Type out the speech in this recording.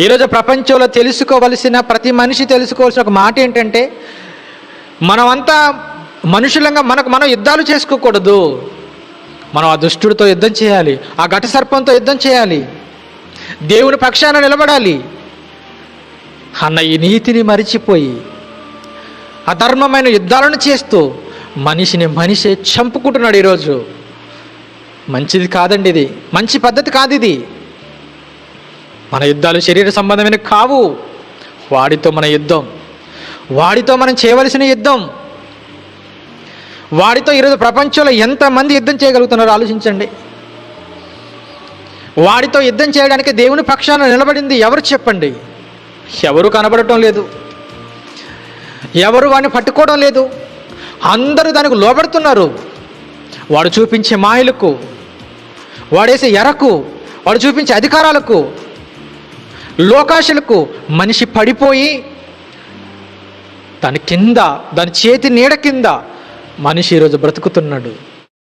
ఈరోజు ప్రపంచంలో తెలుసుకోవలసిన, ప్రతి మనిషి తెలుసుకోవాల్సిన ఒక మాట ఏంటంటే, మనమంతా మనుషులంగా మనం యుద్ధాలు చేసుకోకూడదు. మనం ఆ దుష్టుడితో యుద్ధం చేయాలి, ఆ ఘట సర్పంతో యుద్ధం చేయాలి, దేవుని పక్షాన నిలబడాలి అన్న ఈ నీతిని మరిచిపోయి అధర్మమైన యుద్ధాలను చేస్తూ మనిషి చంపుకుంటున్నాడు ఈరోజు. మంచిది కాదండి, ఇది మంచి పద్ధతి కాదు. ఇది మన యుద్ధాలు శరీర సంబంధమైన కావు. వాడితో మన యుద్ధం, వాడితో మనం చేయవలసిన యుద్ధం. వాడితో ఈరోజు ప్రపంచంలో ఎంతమంది యుద్ధం చేయగలుగుతున్నారో ఆలోచించండి. వాడితో యుద్ధం చేయడానికి దేవుని పక్షాన నిలబడింది ఎవరు చెప్పండి? ఎవరు కనబడటం లేదు, ఎవరు వాడిని పట్టుకోవడం లేదు. అందరూ దానికి లోబడుతున్నారు. వాడు చూపించే మాయలకు, వాడేసే ఎరకు, వాడు చూపించే అధికారాలకు, లోకాశలకు మనిషి పడిపోయి దాని కింద, దాని చేతి నీడ కింద మనిషి ఈరోజు బ్రతుకుతున్నాడు.